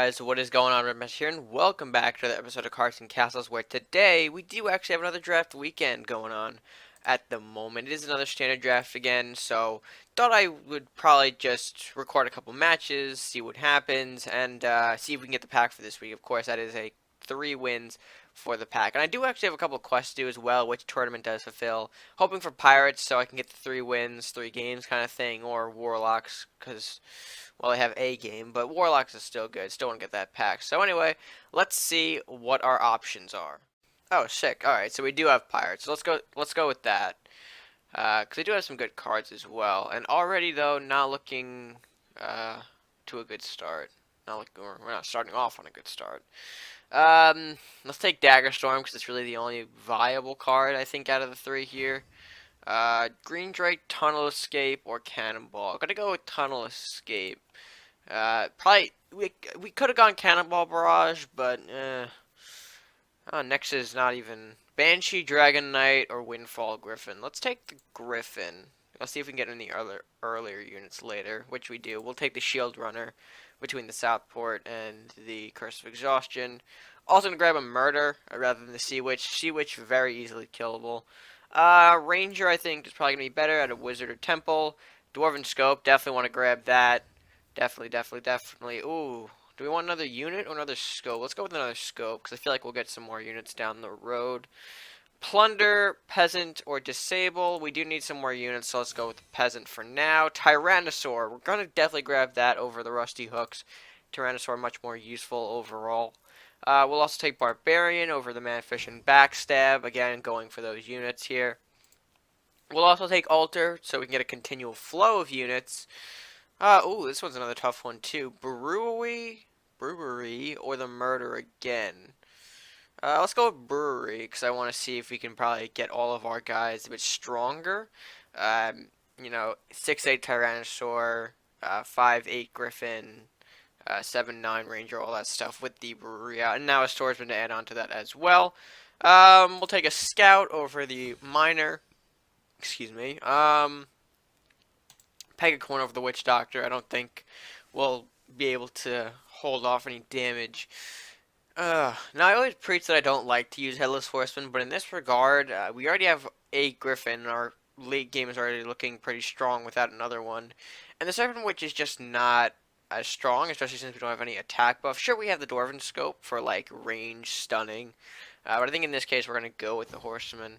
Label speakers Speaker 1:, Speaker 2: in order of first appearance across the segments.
Speaker 1: guys, what is going on? Redmesh here, and welcome back to the episode of Cards and Castles, where today we do actually have another draft weekend going on at the moment. It is another standard draft again, so thought I would probably just record a couple matches, see what happens, and see if we can get the pack for this week. Of course, that is a 3 wins for the pack. And I do actually have a couple of quests to do as well, which tournament does fulfill. Hoping for Pirates so I can get the 3 wins, 3 games kind of thing, or Warlocks, because well, I have a game, but Warlocks is still good. Still want to get that pack. So anyway, let's see what our options are. Oh, sick. All right, so we do have Pirates. So let's go with that. Because they do have some good cards as well. And already though, not looking to a good start. Not looking, we're not starting off on a good start. Let's take Daggerstorm because it's really the only viable card I think out of the 3 here. Green Drake, Tunnel Escape, or Cannonball. I'm gonna go with Tunnel Escape. Probably we could have gone Cannonball Barrage, but next is not even Banshee, Dragon Knight, or Windfall Griffin. Let's take the Griffin. Let's see if we can get any other earlier units later, which we do. We'll take the Shield Runner between the Southport and the Curse of Exhaustion. Also gonna grab a Murder rather than the Sea Witch. Sea Witch very easily killable. Ranger I think is probably gonna be better at a Wizard or Temple. Dwarven Scope, definitely want to grab that. Definitely. Ooh, do we want another unit or another scope? Let's go with another scope because I feel like we'll get some more units down the road. Plunder, Peasant, or Disable. We do need some more units, so let's go with the Peasant for now. Tyrannosaur. We're going to definitely grab that over the Rusty Hooks. Tyrannosaur much more useful overall. We'll also take Barbarian over the Manfish and Backstab. Again, going for those units here. We'll also take Altar, so we can get a continual flow of units. Ooh, this one's another tough one too. Brewery, or the Murder again. Let's go with Brewery, because I want to see if we can probably get all of our guys a bit stronger. You know, 6'8 Tyrannosaur, 5'8 Griffin, 7'9 Ranger, all that stuff with the Brewery out. And now a Swordsman to add on to that as well. We'll take a Scout over the Miner. Excuse me. Pegacorn over the Witch Doctor. I don't think we'll be able to hold off any damage. Now, I always preach that I don't like to use Headless Horseman, but in this regard, we already have a Griffin. Our late game is already looking pretty strong without another one. And the Serpent Witch is just not as strong, especially since we don't have any attack buff. Sure, we have the Dwarven Scope for, like, range stunning. But I think in this case, we're going to go with the Horseman.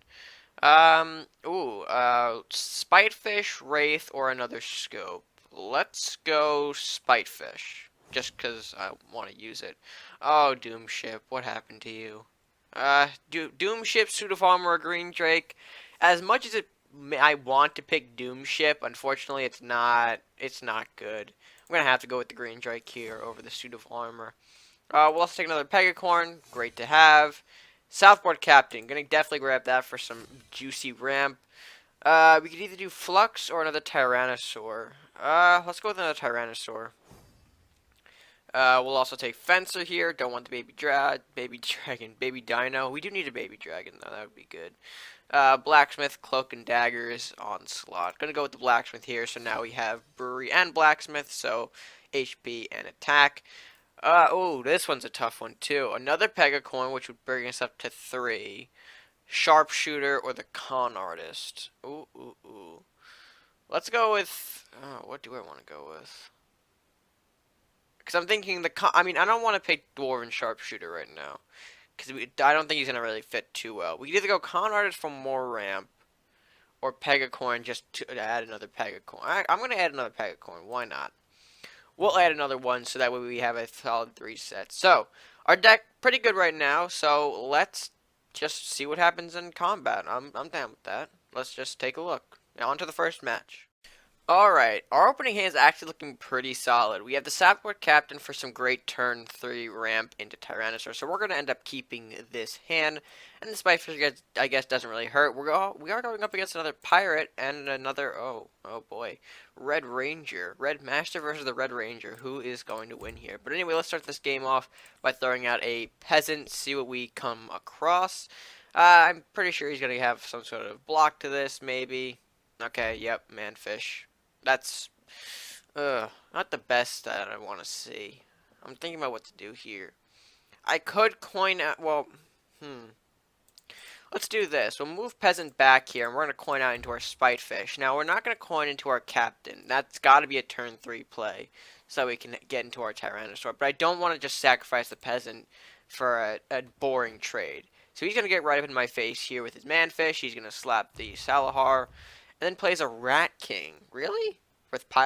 Speaker 1: Spitefish, Wraith, or another Scope. Let's go Spitefish. Just because I want to use it. Oh, Doomship, what happened to you? Doomship, Suit of Armor, Green Drake. As much as I want to pick Doomship, unfortunately it's not good. I'm going to have to go with the Green Drake here over the Suit of Armor. We'll also take another Pegacorn. Great to have. Southport Captain. Gonna definitely grab that for some juicy ramp. We could either do Flux or another Tyrannosaur. Let's go with another Tyrannosaur. We'll also take Fencer here. Don't want the baby dragon, baby dino. We do need a baby dragon though. That would be good. Blacksmith, Cloak and Daggers, Onslaught. Gonna go with the Blacksmith here. So now we have Brewery and Blacksmith. So HP and attack. Oh, this one's a tough one too. Another Pegacorn, which would bring us up to 3. Sharpshooter or the Con Artist. Ooh. Let's go with. What do I want to go with? Because I'm thinking I don't want to pick Dwarven Sharpshooter right now. Because I don't think he's gonna really fit too well. We could either go Con Artist for more ramp, or Pegacorn just to add another Pegacorn. I'm gonna add another Pegacorn. Why not? We'll add another one so that way we have a solid 3 sets. So, our deck pretty good right now, so let's just see what happens in combat. I'm down with that. Let's just take a look. Now on to the first match. Alright, our opening hand is actually looking pretty solid. We have the Southport Captain for some great turn 3 ramp into Tyrannosaur, so we're going to end up keeping this hand. And the Spitefish, I guess, doesn't really hurt. We are going up against another Pirate and another, oh boy, Red Ranger. Red Master versus the Red Ranger. Who is going to win here? But anyway, let's start this game off by throwing out a Peasant, see what we come across. I'm pretty sure he's going to have some sort of block to this, maybe. Okay, yep, Manfish. That's not the best that I want to see. I'm thinking about what to do here. I could coin out, well, let's do this. We'll move Peasant back here, and we're going to coin out into our Spitefish. Now, we're not going to coin into our Captain. That's got to be a turn 3 play, so we can get into our Tyrannosaur. But I don't want to just sacrifice the Peasant for a boring trade. So he's going to get right up in my face here with his Manfish. He's going to slap the Salahar, and then plays a Rat King. Really?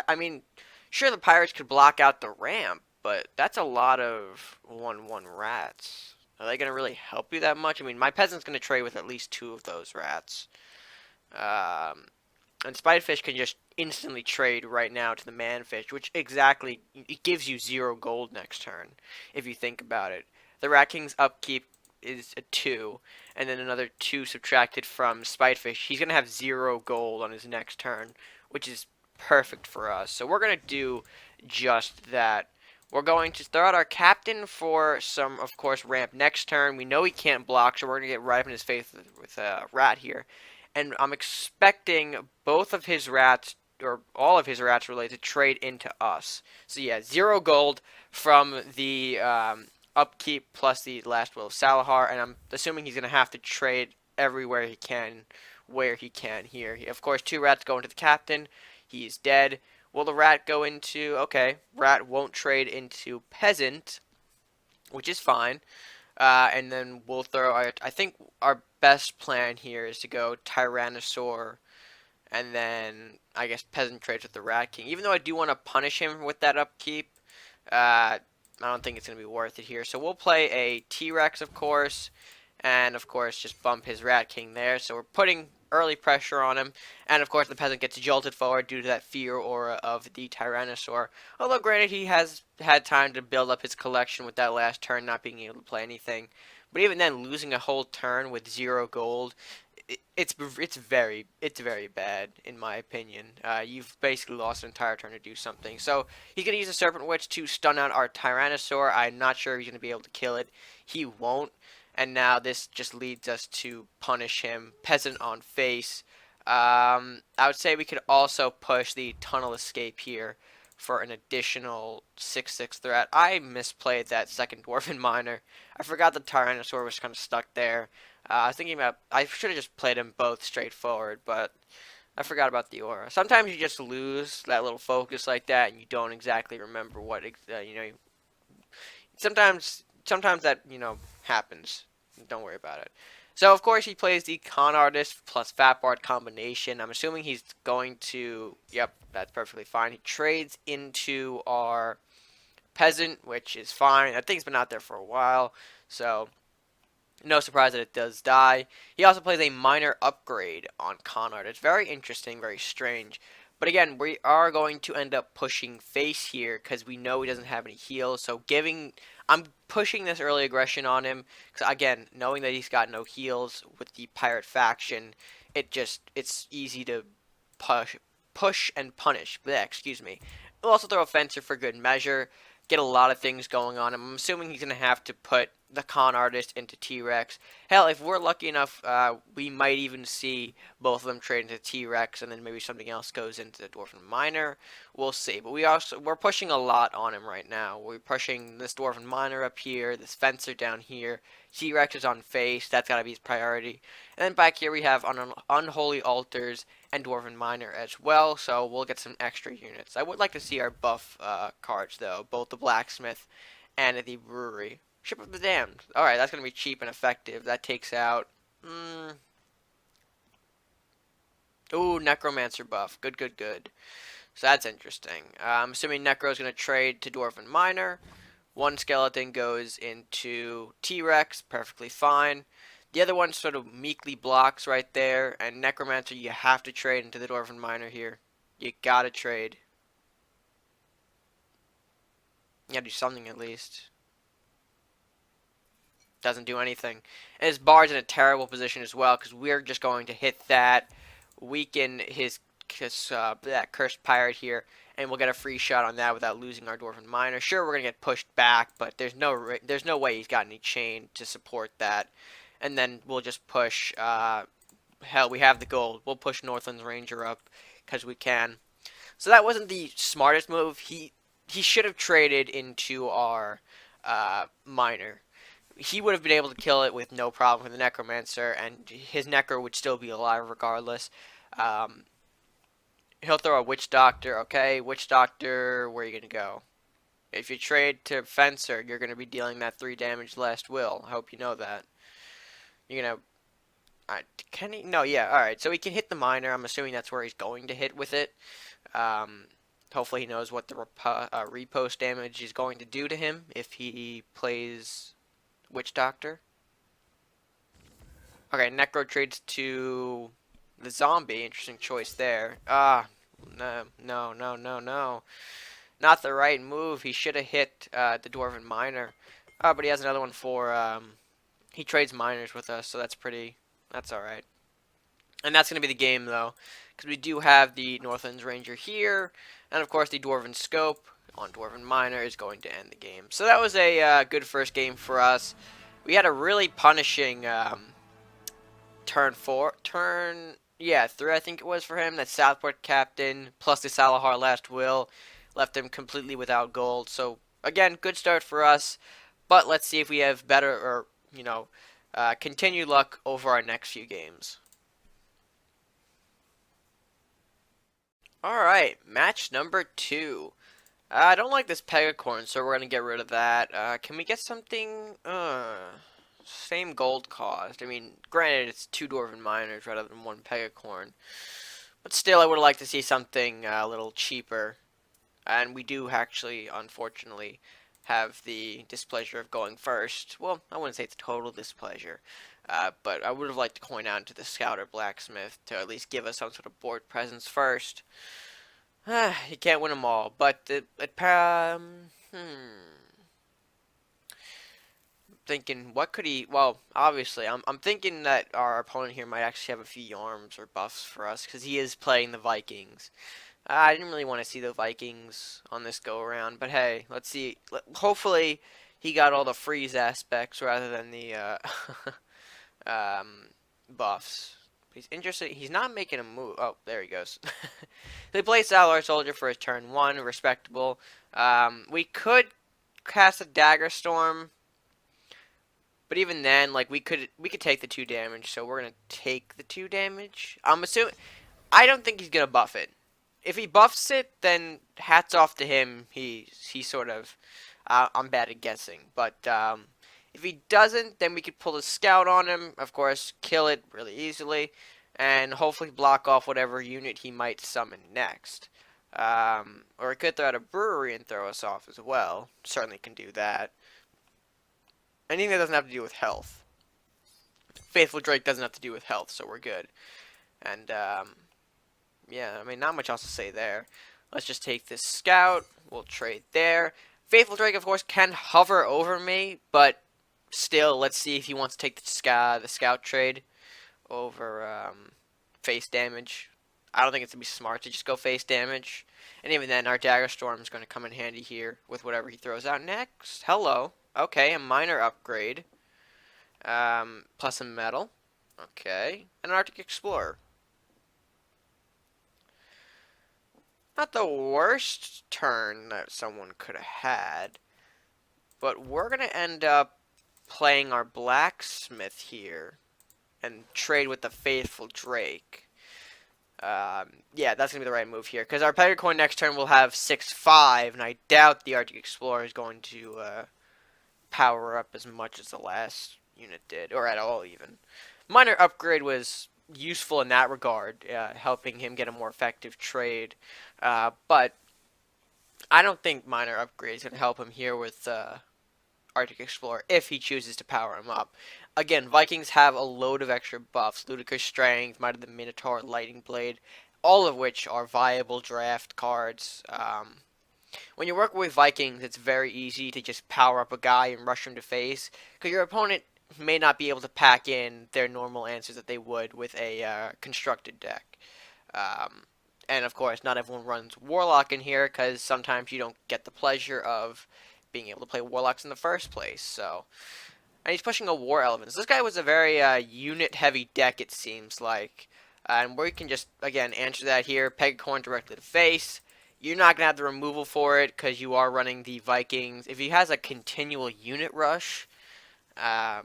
Speaker 1: I mean, sure, the Pirates could block out the ramp, but that's a lot of 1/1 rats. Are they going to really help you that much? I mean, my peasant's going to trade with at least 2 of those rats. And Spidefish can just instantly trade right now to the Manfish, which exactly, it gives you 0 gold next turn, if you think about it. The Rat King's upkeep is a 2, and then another 2 subtracted from Spidefish. He's going to have 0 gold on his next turn, which is perfect for us. So we're going to do just that. We're going to throw out our Captain for some, of course, ramp next turn. We know he can't block, so we're going to get right up in his face with a rat here. And I'm expecting both of his rats, or all of his rats related, to trade into us. So yeah, 0 gold from the upkeep plus the last will of Salahar, and I'm assuming he's going to have to trade everywhere he can, where he can here. Of course, 2 rats go into the Captain. He's dead. Will the rat go into... Okay, rat won't trade into peasant, which is fine. And then we'll throw... I think our best plan here is to go Tyrannosaur, and then I guess peasant trades with the Rat King. Even though I do want to punish him with that upkeep, I don't think it's going to be worth it here. So we'll play a T-Rex, of course, and of course just bump his Rat King there. So we're putting early pressure on him, and of course the peasant gets jolted forward due to that fear aura of the Tyrannosaur. Although granted, he has had time to build up his collection with that last turn, not being able to play anything. But even then, losing a whole turn with 0 gold, it's very bad in my opinion. You've basically lost an entire turn to do something. So he's gonna use a Serpent Witch to stun out our Tyrannosaur. I'm not sure he's gonna be able to kill it. He won't. And now this just leads us to punish him. Peasant on face. I would say we could also push the Tunnel Escape here for an additional 6/6 threat. I misplayed that second Dwarven Miner. I forgot the Tyrannosaur was kind of stuck there. I was thinking about... I should have just played them both straightforward, but I forgot about the aura. Sometimes you just lose that little focus like that, and you don't exactly remember what... Sometimes that, happens. Don't worry about it. So, of course, he plays the Con Artist plus Fat Bard combination. I'm assuming he's going to... Yep, that's perfectly fine. He trades into our Peasant, which is fine. That thing's been out there for a while, so no surprise that it does die. He also plays a minor upgrade on Con Artist. Very interesting, very strange. But again, we are going to end up pushing face here because we know he doesn't have any heals. So I'm pushing this early aggression on him because, again, knowing that he's got no heals with the pirate faction, it's easy to push and punish. Blech, excuse me. We'll also throw a Fencer for good measure. Get a lot of things going on. I'm assuming he's going to have to put the Con Artist into T-Rex. Hell, if we're lucky enough, we might even see both of them trade into T-Rex, and then maybe something else goes into the Dwarven Miner. We'll see. But we're pushing a lot on him right now. We're pushing this Dwarven Miner up here, this Fencer down here. T-Rex is on face. That's got to be his priority. And then back here we have Unholy Altars and Dwarven Miner as well, so we'll get some extra units. I would like to see our buff cards, though, both the Blacksmith and the Brewery. Ship of the Damned. Alright, that's going to be cheap and effective. That takes out... Ooh, Necromancer buff. Good, good, good. So that's interesting. I'm assuming Necro's going to trade to Dwarven Miner. One skeleton goes into T-Rex. Perfectly fine. The other one sort of meekly blocks right there. And Necromancer, you have to trade into the Dwarven Miner here. You gotta trade. You gotta do something at least. Doesn't do anything. And his Bard's in a terrible position as well, because we're just going to hit that, weaken that cursed pirate here, and we'll get a free shot on that without losing our Dwarven Miner. Sure, we're gonna get pushed back, but there's no way he's got any chain to support that. And then we'll just push. Hell, we have the gold. We'll push Northland's Ranger up because we can. So that wasn't the smartest move. he should have traded into our miner. He would have been able to kill it with no problem with the Necromancer, and his Necro would still be alive regardless. Um, he'll throw a Witch Doctor. Okay, Witch Doctor, where are you going to go? If you trade to Fencer, you're going to be dealing that 3 damage last will. I hope you know that. You're going to... can he? No, yeah, alright. So he can hit the miner. I'm assuming that's where he's going to hit with it. Hopefully he knows what the repost damage is going to do to him if he plays Witch Doctor. Okay, Necro trades to the zombie. Interesting choice there. No, no, no, no, no. Not the right move. He should have hit the Dwarven Miner. But he has another one for... he trades miners with us, so that's alright. And that's going to be the game, though, because we do have the Northlands Ranger here, and of course the Dwarven Scope on Dwarven Miner is going to end the game. So that was a good first game for us. We had a really punishing turn 3 I think it was for him. That Southport Captain plus the Salahar Last Will left him completely without gold. So again, good start for us, but let's see if we have better or continued luck over our next few games. Alright, match number 2. I don't like this Pegacorn, so we're going to get rid of that. Can we get something... same gold cost. I mean, granted, it's 2 Dwarven Miners rather than 1 Pegacorn. But still, I would like to see something a little cheaper. And we do actually, unfortunately, have the displeasure of going first. Well, I wouldn't say it's total displeasure. But I would have liked to coin out into the Scout or Blacksmith to at least give us some sort of board presence first. You can't win them all, but thinking, what could he... Well, obviously, I'm thinking that our opponent here might actually have a few Yarms or buffs for us, because he is playing the Vikings. I didn't really want to see the Vikings on this go-around, but hey, let's see. Hopefully, he got all the freeze aspects rather than the buffs. He's interested. He's not making a move. Oh, there he goes. They play Salar Soldier for his turn 1. Respectable. We could cast a Dagger Storm, but even then, like, we could take the 2 damage. So we're gonna take the 2 damage. I'm assuming. I don't think he's gonna buff it. If he buffs it, then hats off to him. He sort of. I'm bad at guessing, but if he doesn't, then we could pull a Scout on him. Of course, kill it really easily, and hopefully block off whatever unit he might summon next. Or he could throw out a Brewery and throw us off as well. Certainly can do that. Anything that doesn't have to do with health. Faithful Drake doesn't have to do with health, so we're good. And yeah, I mean, not much else to say there. Let's just take this Scout. We'll trade there. Faithful Drake, of course, can hover over me, but still, let's see if he wants to take the Scout trade over face damage. I don't think it's going to be smart to just go face damage. And even then, our Dagger Storm is going to come in handy here with whatever he throws out next. Hello. Okay, a minor upgrade. Plus a metal. Okay. And an Arctic Explorer. Not the worst turn that someone could have had. But we're going to end up playing our Blacksmith here. And trade with the Faithful Drake. Yeah, that's going to be the right move here. Because our Pegacorn next turn will have 6-5. And I doubt the Arctic Explorer is going to power up as much as the last unit did. Or at all, even. Minor upgrade was useful in that regard, helping him get a more effective trade. But I don't think minor upgrade is going to help him here with Arctic Explorer if he chooses to power him up. Again, Vikings have a load of extra buffs. Ludicrous Strength, Might of the Minotaur, Lightning Blade, all of which are viable draft cards. When you're working with Vikings, it's very easy to just power up a guy and rush him to face, because your opponent may not be able to pack in their normal answers that they would with a constructed deck. And of course, not everyone runs Warlock in here, because sometimes you don't get the pleasure of being able to play Warlocks in the first place. So, and he's pushing a War Elephant. So this guy was a very unit-heavy deck, it seems like. And we can just, again, answer that here. Pegacorn directly to face. You're not gonna have the removal for it because you are running the Vikings. If he has a continual unit rush, I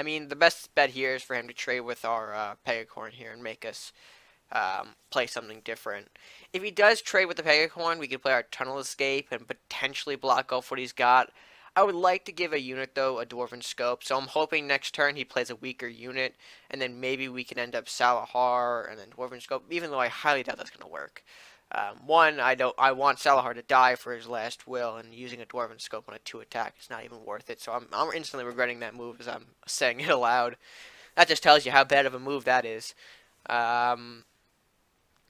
Speaker 1: mean, the best bet here is for him to trade with our Pegacorn here and make us play something different. If he does trade with the Pegacorn, we could play our Tunnel Escape and potentially block off what he's got. I would like to give a unit, though, a Dwarven Scope, so I'm hoping next turn he plays a weaker unit, and then maybe we can end up Salahar and then Dwarven Scope, even though I highly doubt that's going to work. One, I want Salahar to die for his last will, and using a Dwarven Scope on a 2 attack is not even worth it, so I'm instantly regretting that move as I'm saying it aloud. That just tells you how bad of a move that is. And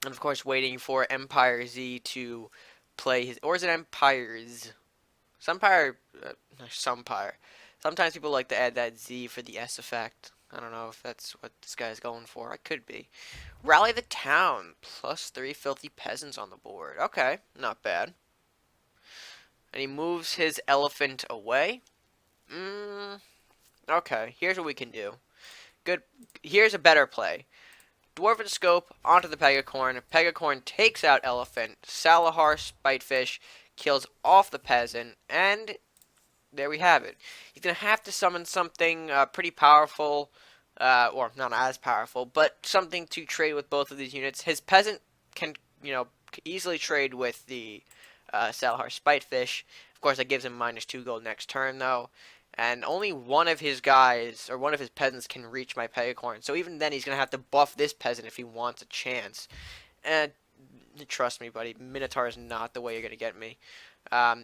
Speaker 1: of course, waiting for Empire Z to play his, or is it Empires? Sumpire, Sumpire. Sometimes people like to add that Z for the S effect. I don't know if that's what this guy's going for. It could be. Rally the town. +3 filthy peasants on the board. Okay, not bad. And he moves his elephant away. Okay, here's what we can do. Good. Here's a better play. Dwarven Scope onto the Pegacorn. Pegacorn takes out Elephant. Salahar, Spitefish, kills off the Peasant, and there we have it. He's going to have to summon something pretty powerful, or not as powerful, but something to trade with both of these units. His Peasant can, easily trade with the Salahar Spitefish. Of course, that gives him -2 gold next turn, though. And only one of his guys, or one of his peasants, can reach my Pegacorn. So even then, he's going to have to buff this peasant if he wants a chance. And trust me, buddy, Minotaur is not the way you're going to get me.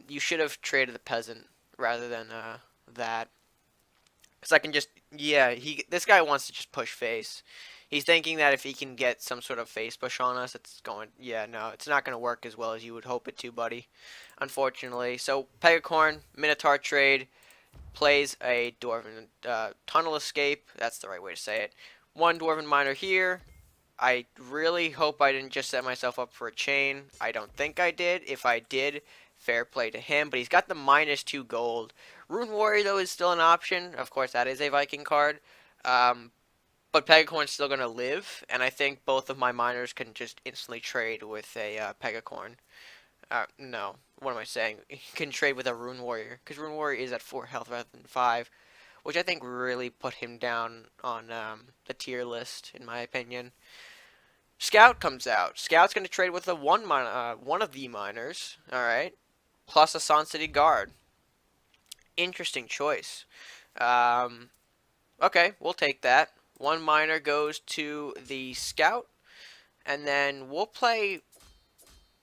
Speaker 1: You should have traded the peasant rather than that. Because I can just, this guy wants to just push face. He's thinking that if he can get some sort of face push on us, it's going, no, it's not going to work as well as you would hope it to, buddy. Unfortunately. So, Pegacorn, Minotaur trade. Plays a Dwarven Tunnel Escape. That's the right way to say it. 1 Dwarven Miner here. I really hope I didn't just set myself up for a chain. I don't think I did. If I did, fair play to him. But he's got the -2 gold. Rune Warrior, though, is still an option. Of course, that is a Viking card. But Pegacorn's still going to live. And I think both of my miners can just instantly trade with a Pegacorn. No. What am I saying? He can trade with a Rune Warrior. Because Rune Warrior is at 4 health rather than 5. Which I think really put him down on the tier list, in my opinion. Scout comes out. Scout's going to trade with a one of the miners. Alright. Plus a Sun City Guard. Interesting choice. Okay, we'll take that. 1 miner goes to the Scout. And then we'll play...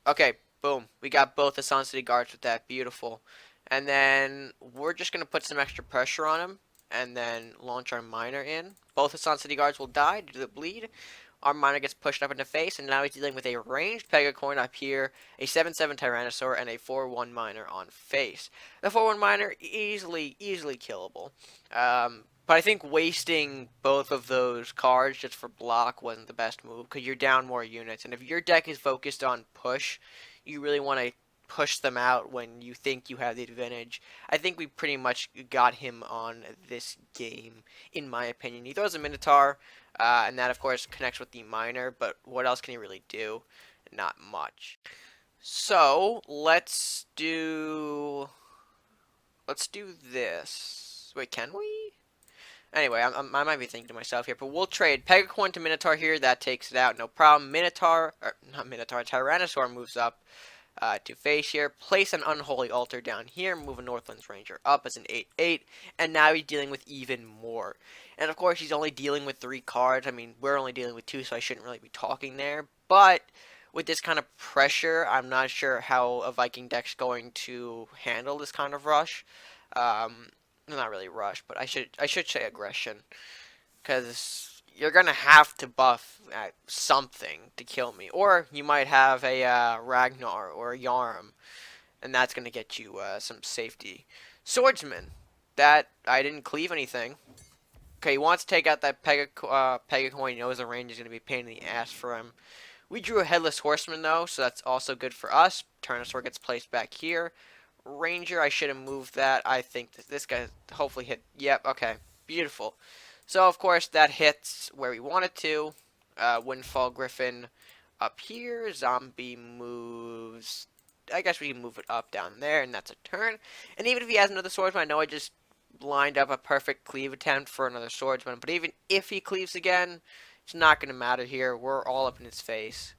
Speaker 1: Okay, boom. We got both the Sun City Guards with that. Beautiful. And then we're just going to put some extra pressure on him. And then launch our miner in. Both the Sun City Guards will die due to the bleed. Our miner gets pushed up in the face. And now he's dealing with a ranged Pegacorn up here. A 7/7 Tyrannosaur. And a 4/1 miner on face. The 4/1 miner, easily killable. But I think wasting both of those cards just for block wasn't the best move. Because you're down more units. And if your deck is focused on push, you really want to push them out when you think you have the advantage. I think we pretty much got him on this game, in my opinion. He throws a Minotaur, and that, of course, connects with the miner. But what else can he really do? Not much. So, let's do this. Wait, can we? Anyway, I might be thinking to myself here, but we'll trade Pegacorn to Minotaur here. That takes it out, no problem. Tyrannosaur moves up to face here. Place an Unholy Altar down here. Move a Northlands Ranger up as an 8/8. And now he's dealing with even more. And of course, he's only dealing with 3 cards. I mean, we're only dealing with 2, so I shouldn't really be talking there. But with this kind of pressure, I'm not sure how a Viking deck's going to handle this kind of rush. Not really rush, but I should say aggression, because you're gonna have to buff something to kill me, or you might have a Ragnar or a Yarm, and that's gonna get you some safety. Swordsman, that I didn't cleave anything. Okay, he wants to take out that Pegacorn. He knows the range is gonna be a pain in the ass for him. We drew a Headless Horseman though, so that's also good for us. Tyrannosaur gets placed back here. Ranger, I should have moved that. I think this guy hopefully hit. Yep, okay. Beautiful. So, of course, that hits where we want it to. Windfall Griffin up here. Zombie moves. I guess we can move it up down there, and that's a turn. And even if he has another swordsman, I know I just lined up a perfect cleave attempt for another swordsman. But even if he cleaves again, it's not going to matter here. We're all up in his face.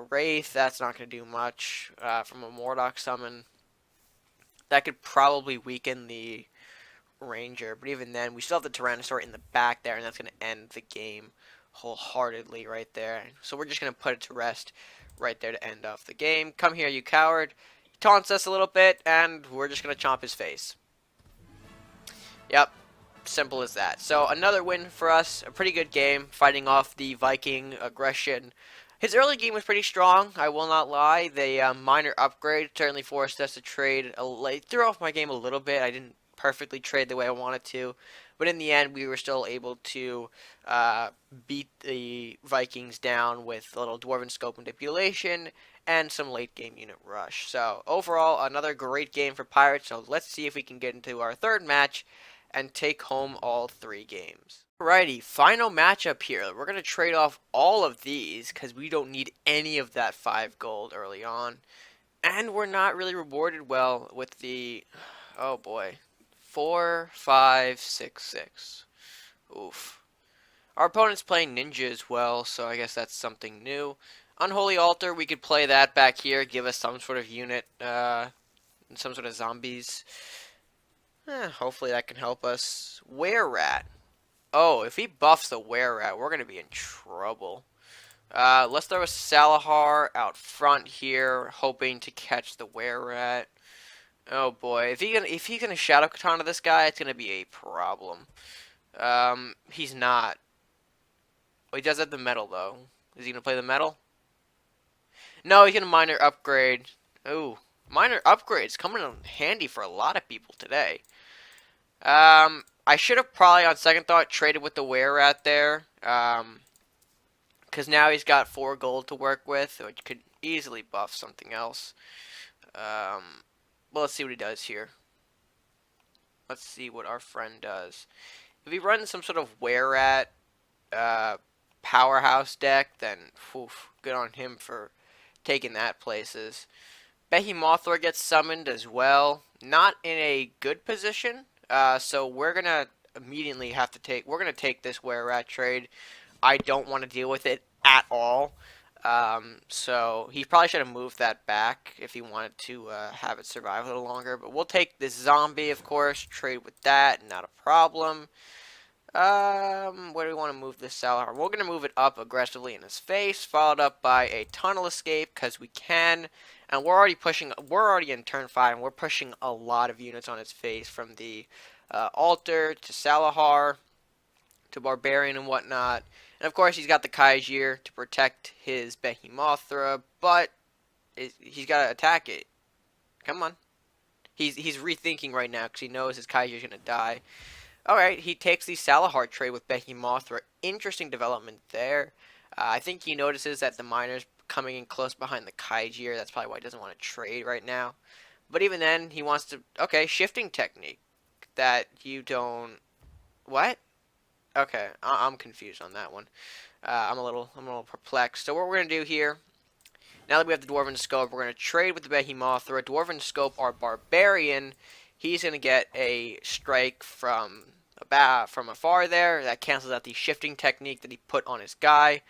Speaker 1: Wraith, that's not going to do much from a Mordok summon. That could probably weaken the Ranger, but even then, we still have the Tyrannosaur in the back there, and that's going to end the game wholeheartedly right there. So we're just going to put it to rest right there to end off the game. Come here, you coward. He taunts us a little bit, and we're just going to chomp his face. Yep, simple as that. So another win for us, a pretty good game, fighting off the Viking aggression. His early game was pretty strong, I will not lie. The minor upgrade certainly forced us to trade, threw off my game a little bit. I didn't perfectly trade the way I wanted to, but in the end we were still able to beat the Vikings down with a little Dwarven Scope Manipulation and some late game unit rush. So overall, another great game for Pirates. So let's see if we can get into our third match and take home all 3 games. Alrighty, final matchup here. We're going to trade off all of these because we don't need any of that 5 gold early on. And we're not really rewarded well with the, oh boy, 4, 5, 6, 6. Oof. Our opponent's playing Ninja as well, so I guess that's something new. Unholy Altar, we could play that back here, give us some sort of unit, some sort of zombies. Hopefully that can help us. Were-Rat. Oh, if he buffs the Were-Rat, we're going to be in trouble. Let's throw a Salahar out front here, hoping to catch the Were-Rat. Oh boy, if he's gonna Shadow Katana this guy, it's gonna be a problem. He's not. Oh, he does have the metal though. Is he gonna play the metal? No, he's gonna minor upgrade. Ooh, minor upgrades coming in handy for a lot of people today. I should have probably on second thought traded with the Were-Rat there. Because now he's got 4 gold to work with, which could easily buff something else. Well, let's see what he does here. Let's see what our friend does. If he runs some sort of Were-Rat powerhouse deck, then oof, good on him for taking that places. Behemothra gets summoned as well. Not in a good position, so we're gonna immediately have to take. We're gonna take this Were-Rat trade. I don't want to deal with it at all. So he probably should have moved that back if he wanted to have it survive a little longer. But we'll take this zombie, of course, trade with that, not a problem. Where do we want to move this Salahar? We're going to move it up aggressively in his face, followed up by a tunnel escape, because we can. And we're already in turn 5, and we're pushing a lot of units on his face, from the altar to Salahar to Barbarian and whatnot. And of course, he's got the Kaijir to protect his Behemothra, but he's got to attack it. Come on. He's rethinking right now because he knows his Kaijir's going to die. Alright, he takes the Salahar trade with Behemothra. Interesting development there. I think he notices that the miner's coming in close behind the Kaijir. That's probably why he doesn't want to trade right now. But even then, he wants to... Okay, shifting technique. That you don't... What? Okay, I'm confused on that one. I'm a little perplexed. So what we're gonna do here, now that we have the Dwarven Scope, we're gonna trade with the Behemothra. Dwarven Scope our Barbarian. He's gonna get a strike from afar there. That cancels out the shifting technique that he put on his guy.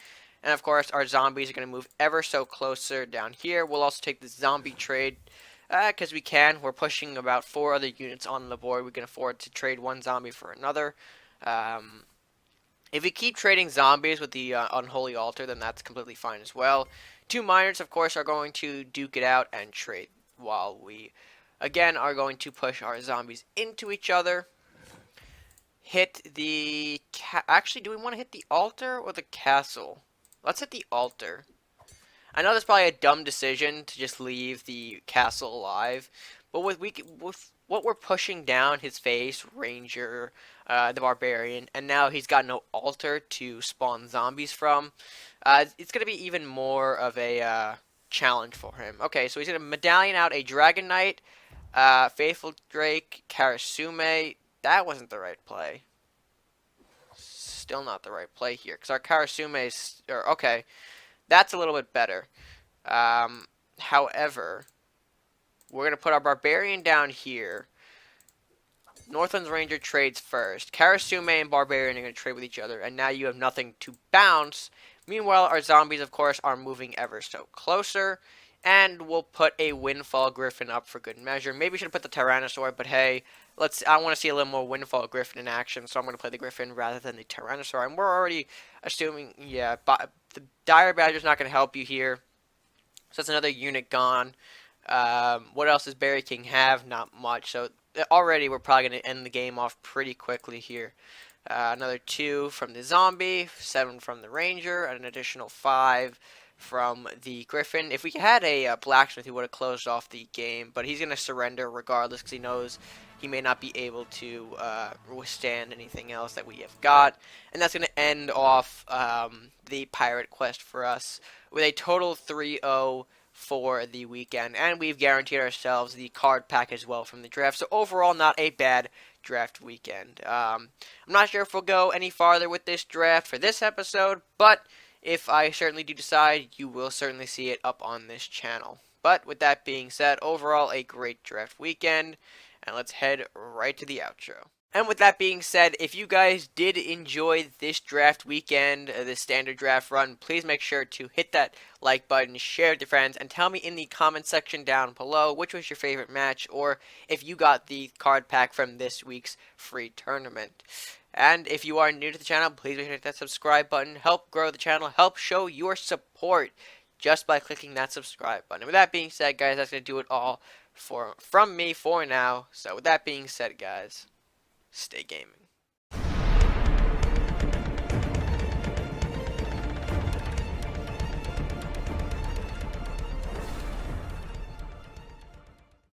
Speaker 1: And of course, our zombies are gonna move ever so closer down here. We'll also take the zombie trade. Because we can. We're pushing about 4 other units on the board. We can afford to trade 1 zombie for another. If we keep trading zombies with the Unholy Altar, then that's completely fine as well. 2 miners, of course, are going to duke it out and trade, while we, again, are going to push our zombies into each other. Hit the... Actually, do we want to hit the altar or the castle? Let's hit the altar. I know that's probably a dumb decision to just leave the castle alive, but with what we're pushing down his face, Ranger, the Barbarian, and now he's got no altar to spawn zombies from, it's going to be even more of a challenge for him. Okay, so he's going to Medallion out a Dragon Knight, Faithful Drake, Karasume. That wasn't the right play. Still not the right play here, because our Karasume is... okay. That's a little bit better. However, we're going to put our Barbarian down here. Northland's Ranger trades first. Karasume and Barbarian are going to trade with each other, and now you have nothing to bounce. Meanwhile, our zombies, of course, are moving ever so closer, and we'll put a Windfall Griffin up for good measure. Maybe we should put the Tyrannosaur, but hey, I want to see a little more Windfall Griffin in action, so I'm going to play the Griffin rather than the Tyrannosaur. And we're already assuming, yeah, the Dire Badger's not going to help you here, so that's another unit gone. What else does Berry King have? Not much. So already we're probably going to end the game off pretty quickly here. Another 2 from the zombie, 7 from the ranger, and an additional 5 from the griffin. If we had a blacksmith, he would have closed off the game, but he's going to surrender regardless because he knows he may not be able to withstand anything else that we have got. And that's going to end off the pirate quest for us with a total 3-0 for the weekend, and we've guaranteed ourselves the card pack as well from the draft. So overall, not a bad draft weekend. I'm not sure if we'll go any farther with this draft for this episode, but if I certainly do decide, you will certainly see it up on this channel. But with that being said, overall a great draft weekend, and let's head right to the outro. And with that being said, if you guys did enjoy this draft weekend, this standard draft run, please make sure to hit that like button, share with your friends, and tell me in the comment section down below which was your favorite match, or if you got the card pack from this week's free tournament. And if you are new to the channel, please make sure to hit that subscribe button. Help grow the channel, help show your support just by clicking that subscribe button. And with that being said, guys, that's going to do it all from me for now. So with that being said, guys, stay gaming.